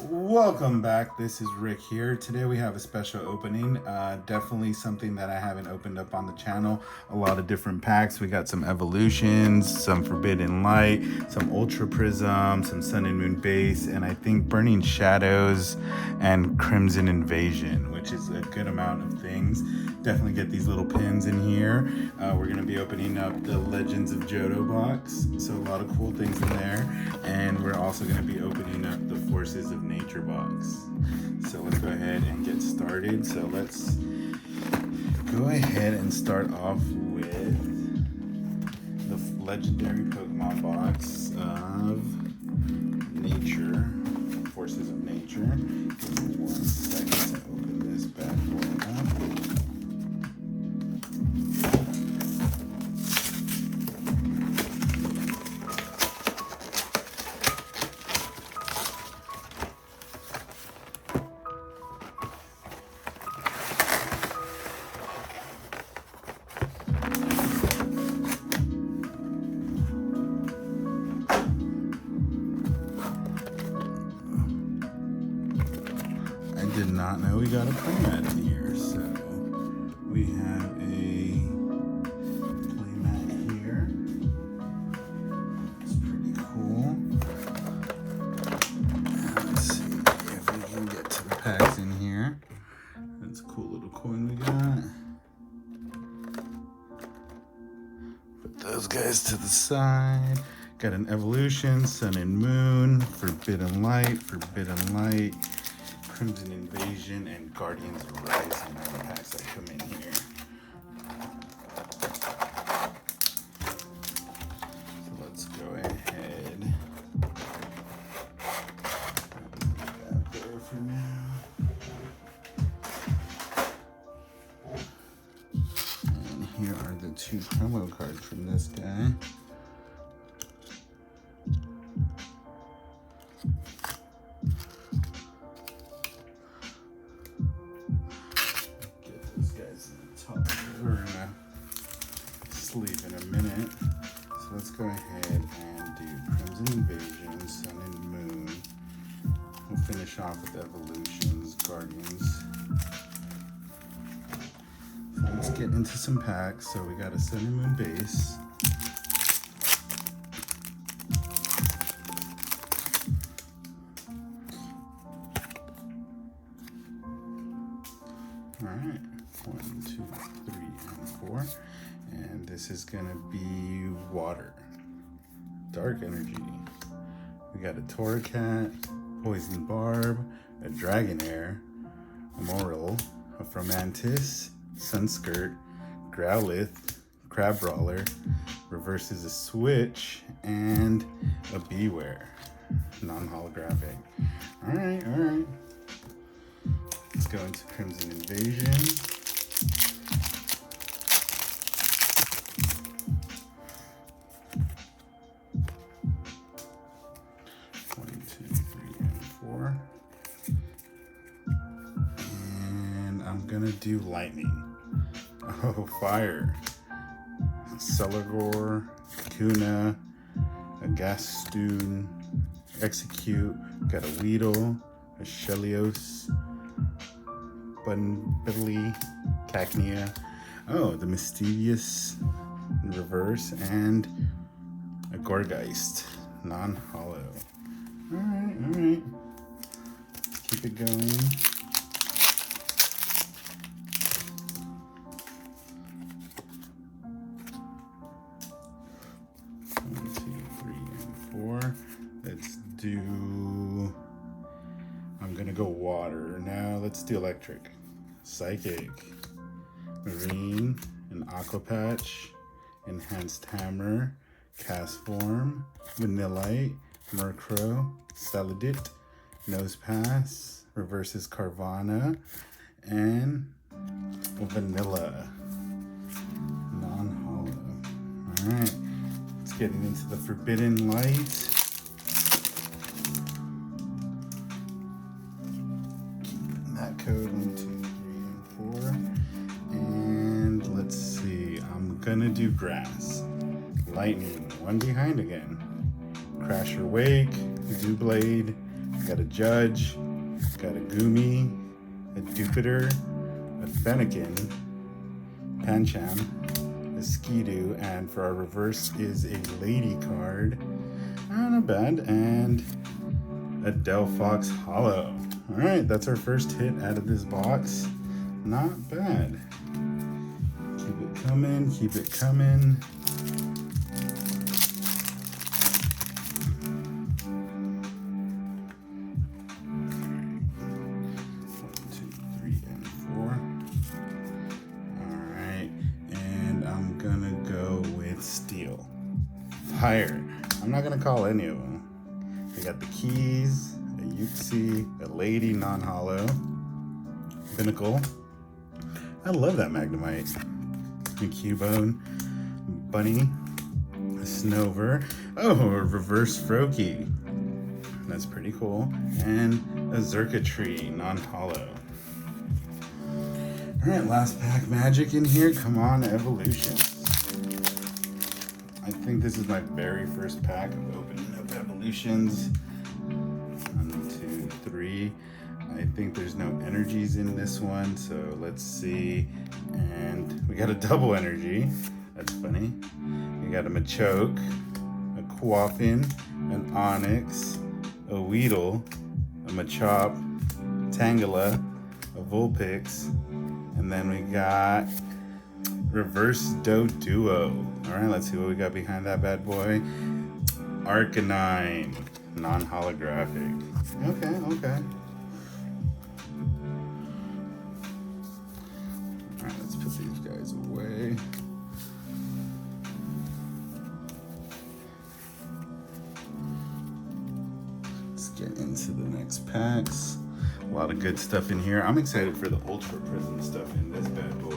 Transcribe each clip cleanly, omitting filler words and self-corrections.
Welcome back. This is Rick here. Today we have a special opening. Definitely something that I haven't opened up on the channel. A lot of different packs. We got some evolutions, some forbidden light, some ultra prism, some sun and moon base, and I think burning shadows and crimson invasion, which is a good amount of things. Definitely get these little pins in here. We're going to be opening up the Legends of Johto box, so a lot of cool things in there. And we're also going to be opening up the Forces of Nature box. So let's go ahead and get started. So let's go ahead and start off with the legendary Pokemon box of Nature, Forces of Nature. Give me 1 second to open this bad boy up. Did not know we got a playmat in here, so we have a playmat here. It's pretty cool. Let's see if we can get to the packs in here. That's a cool little coin we got. Put those guys to the side. Got an evolution, sun and moon, forbidden light, Crimson Invasion, and Guardians Rising are the packs that come in here. So let's go ahead. Put that there for now. And here are the 2 promo cards from this guy. We're gonna sleep in a minute, so let's go ahead and do Crimson Invasion, Sun and Moon. We'll finish off with Evolutions, Guardians. So let's get into some packs. So we got a Sun and Moon base. All right. 1, 2, 3, and 4. And this is gonna be water. Dark energy. We got a Torracat, Poison Barb, a Dragonair, a Moral, a Fromantis, Sunskirt, Growlithe, Crabrawler, reverses a Switch, and a Beware. Non-holographic. Alright. Let's go into Crimson Invasion. And I'm gonna do lightning. Oh, fire. Celigor, Kakuna, a Gastoon, Execute, got a Weedle, a Shelios, Bunbidley, Cacnea. Oh, the Mischievous in reverse, and a Gorgeist, non-hollow. Alright. Keep it going. 1, 2, 3, and 4. Let's do. I'm gonna go water. Now let's do electric. Psychic, Marine, an Aqua Patch, Enhanced Hammer, Cast Form, Vanillite, Murkrow, Saladit, Nose Pass, reverses Carvana, and Vanilla. Non-hollow. Alright, let's get into the Forbidden Light. Keep that code 1, 2, 3, and 4. And let's see, I'm gonna do Grass. Lightning, one behind again. Crasher Wake, Zooblade, Got a Judge, got a Goomy, a Jupiter, a Fennekin, Pancham, a Skidoo, and for our reverse is a Lady card. Not bad, and a Delphox Hollow. All right, that's our first hit out of this box. Not bad. Keep it coming, keep it coming. Steel. Fire. I'm not gonna call any of them. We got the Keys, a Uxie, a Lady non-hollow, Pinnacle. I love that Magnemite. A Cubone, Bunny, a Snover. Oh, a reverse Froakie. That's pretty cool. And a Xurkitree non-hollow. All right, last pack magic in here. Come on, Evolution. I think this is my very first pack of opening up evolutions. 1, 2, 3. I think there's no energies in this one, so let's see. And we got a double energy. That's funny. We got a Machoke, a Quaffin, an Onyx, a Weedle, a Machop, Tangela, a Vulpix, and then we got Reverse Doduo. All right, let's see what we got behind that bad boy. Arcanine, non-holographic. Okay. All right, let's put these guys away. Let's get into the next packs. A lot of good stuff in here. I'm excited for the Ultra Prism stuff in this bad boy.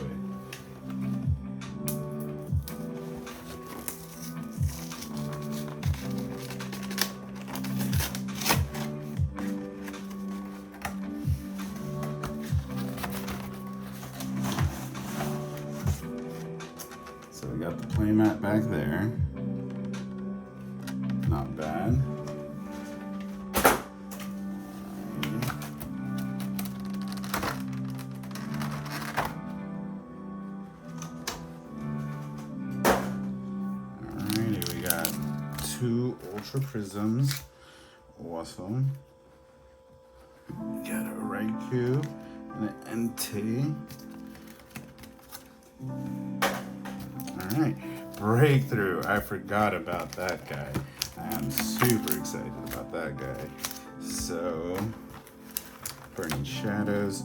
So we got the playmat back there. Not bad. Alrighty, we got 2 Ultra Prisms. Awesome. Got a Raikou and an NT. Alright, Breakthrough. I forgot about that guy. I am super excited about that guy. So, Burning Shadows.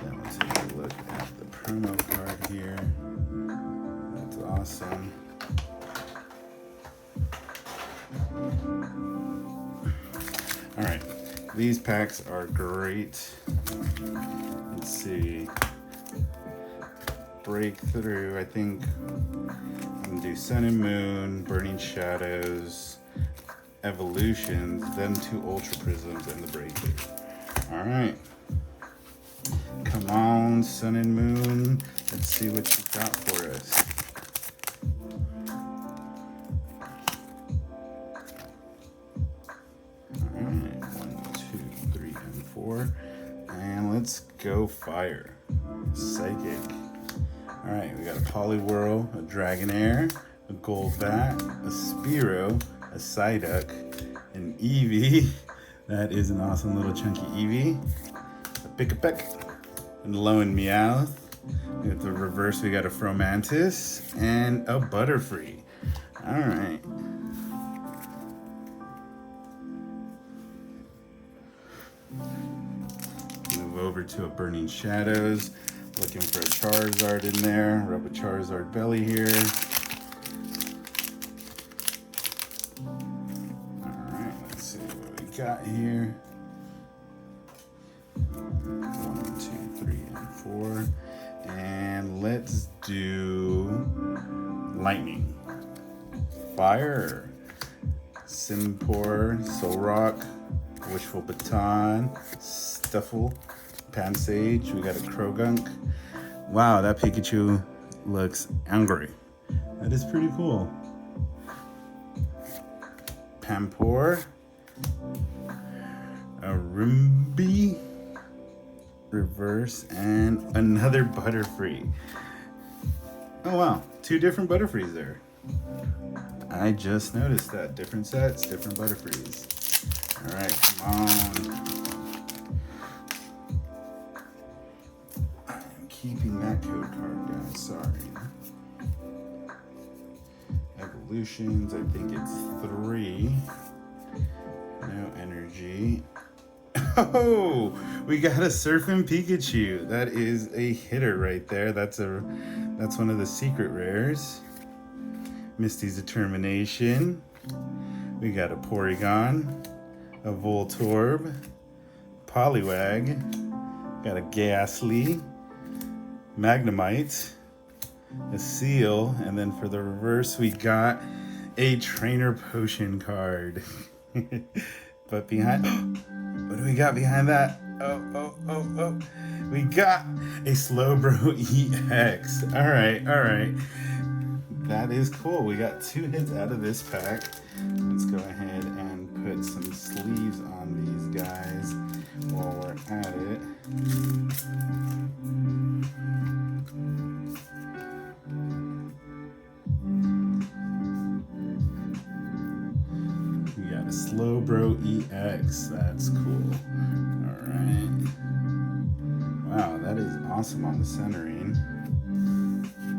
Then we'll take a look at the promo card here. That's awesome. Alright, these packs are great. Let's see. Breakthrough, I think I'm gonna do Sun and Moon, Burning Shadows, Evolutions, then 2 Ultra Prisms, and the Breakthrough. Alright. Come on, Sun and Moon. Let's see what you got for us. Alright, 1, 2, 3, and 4. And let's go Fire. Psychic. Alright, we got a Poliwhirl, a Dragonair, a Golbat, a Spearow, a Psyduck, an Eevee. That is an awesome little chunky Eevee. A Pick-a-Peck, and Low and Meowth. We got the reverse, we got a Fromantis, and a Butterfree. Alright. Move over to a Burning Shadows. Looking for a Charizard in there. Rub a Charizard belly here. Alright, let's see what we got here. 1, 2, 3, and 4. And let's do Lightning. Fire. Simpor, Solrock, Wishful Baton, Stuffle, Pansage. We got a Krogunk. Wow, that Pikachu looks angry. That is pretty cool. Pampor, a Rimby reverse, and another Butterfree. Oh wow, 2 different Butterfrees there. I just noticed that. Different sets, different Butterfrees. All right, come on. I'm keeping that code card, guys. Sorry. Evolutions, I think it's 3. No energy. Oh, we got a Surfing Pikachu. That is a hitter right there. That's one of the secret rares. Misty's Determination. We got a Porygon, a Voltorb, Poliwag, got a Ghastly, Magnemite, a Seal, and then for the reverse we got a Trainer Potion card. But behind, what do we got behind that? Oh. We got a Slowbro EX. All right. That is cool. We got 2 hits out of this pack. Let's go ahead and put some sleeves on these guys while we're at it. We got a Slowbro EX. That's cool. All right. Wow, that is awesome on the centering.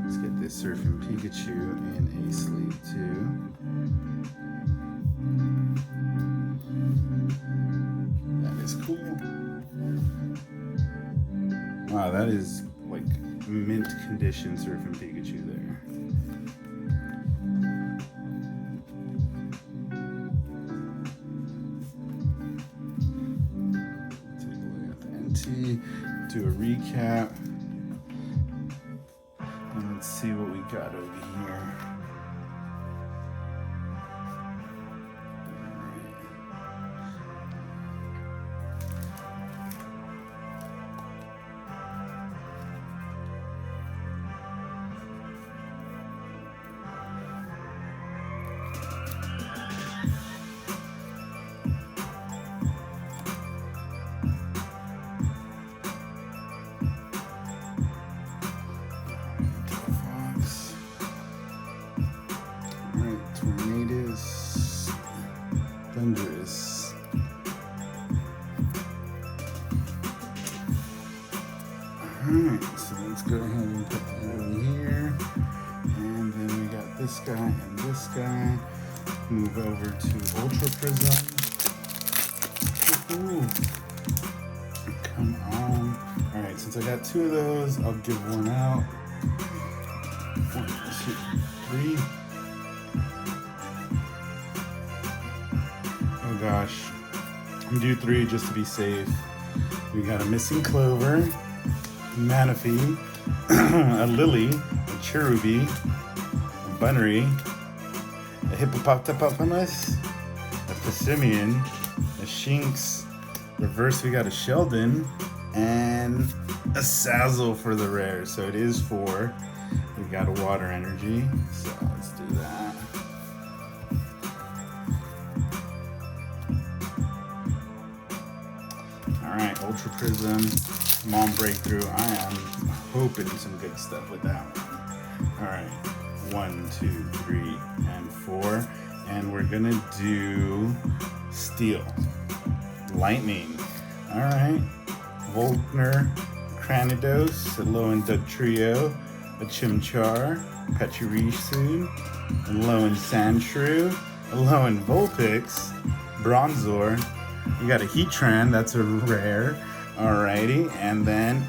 Let's get this Surfing Pikachu in a sleeve too. That is cool. Wow, that is like mint condition Surfing Pikachu there. Take a look at the NT, do a recap. Let's see what we got over here. Thunderous. Alright, so let's go ahead and put that over here. And then we got this guy and this guy. Move over to Ultra Prism. Ooh. Come on. Alright, since I got 2 of those, I'll give 1 out. 1, 2, 3. Oh gosh, I'm gonna do 3 just to be safe. We got a Missing Clover, Manaphy, a Lily, a Cherubi, a Bunnery, a Hippopotamus, a Passimian, a Shinx. Reverse, we got a Sheldon, and a Sazzle for the rare. So it is 4. We got a Water Energy, so let's do that. Alright, Ultra Prism, come on Breakthrough. I am hoping some good stuff with that one. Alright, 1, 2, 3, and 4. And we're gonna do Steel. Lightning. Alright, Volkner, Cranidos, a Lowen Dugtrio, a Chimchar, Pachirisu, a Lowen Sandshrew, a Lowen Vulpix, Bronzor. You got a Heatran, that's a rare. Alrighty, and then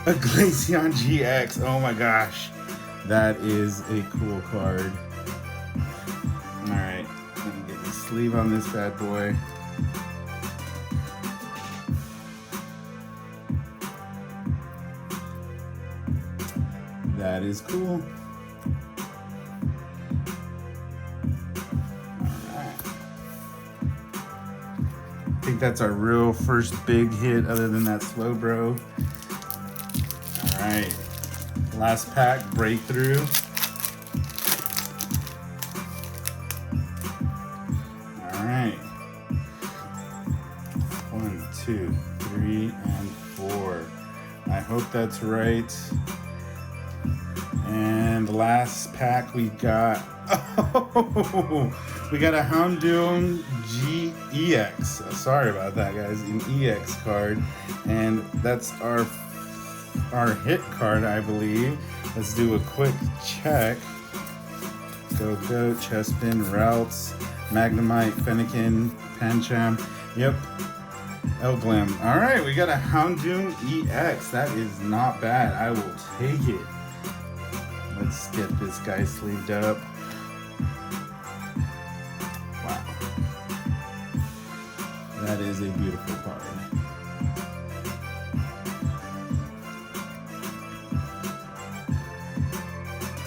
a Glaceon GX. Oh my gosh, that is a cool card. Alright, let me get the sleeve on this bad boy. That is cool. I think that's our real first big hit other than that Slowbro. Alright, last pack, Breakthrough. Alright, 1, 2, 3, and 4. I hope that's right. And last pack we got, we got a Houndoom GEX. Sorry about that, guys. An EX card, and that's our hit card, I believe. Let's do a quick check. Go, Chespin, Routes, Magnemite, Fennekin, Pancham. Yep. Elglam. All right, we got a Houndoom EX. That is not bad. I will take it. Let's get this guy sleeved up. Wow. That is a beautiful card.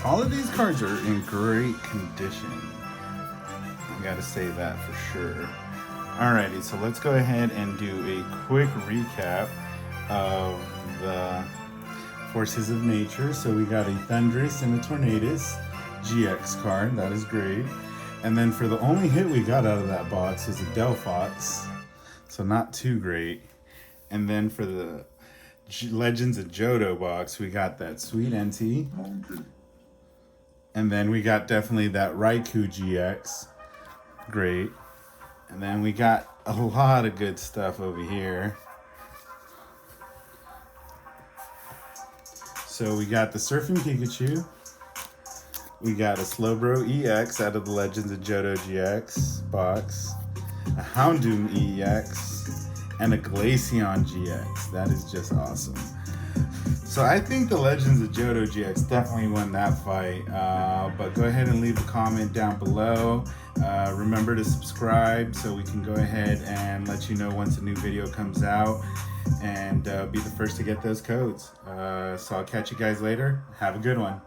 All of these cards are in great condition. I gotta say that for sure. Alrighty, so let's go ahead and do a quick recap of the Forces of Nature. So we got a Thundurus and a Tornadus GX card. That is great. And then for the only hit we got out of that box was a Delphox. So not too great. And then for the Legends of Johto box, we got that Sweet NT. And then we got definitely that Raikou GX. Great. And then we got a lot of good stuff over here. So we got the Surfing Pikachu. We got a Slowbro EX out of the Legends of Johto GX box. A Houndoom EX. And a Glaceon GX. That is just awesome. So I think the Legends of Johto GX definitely won that fight, but go ahead and leave a comment down below. Remember to subscribe so we can go ahead and let you know once a new video comes out and be the first to get those codes. So I'll catch you guys later. Have a good one.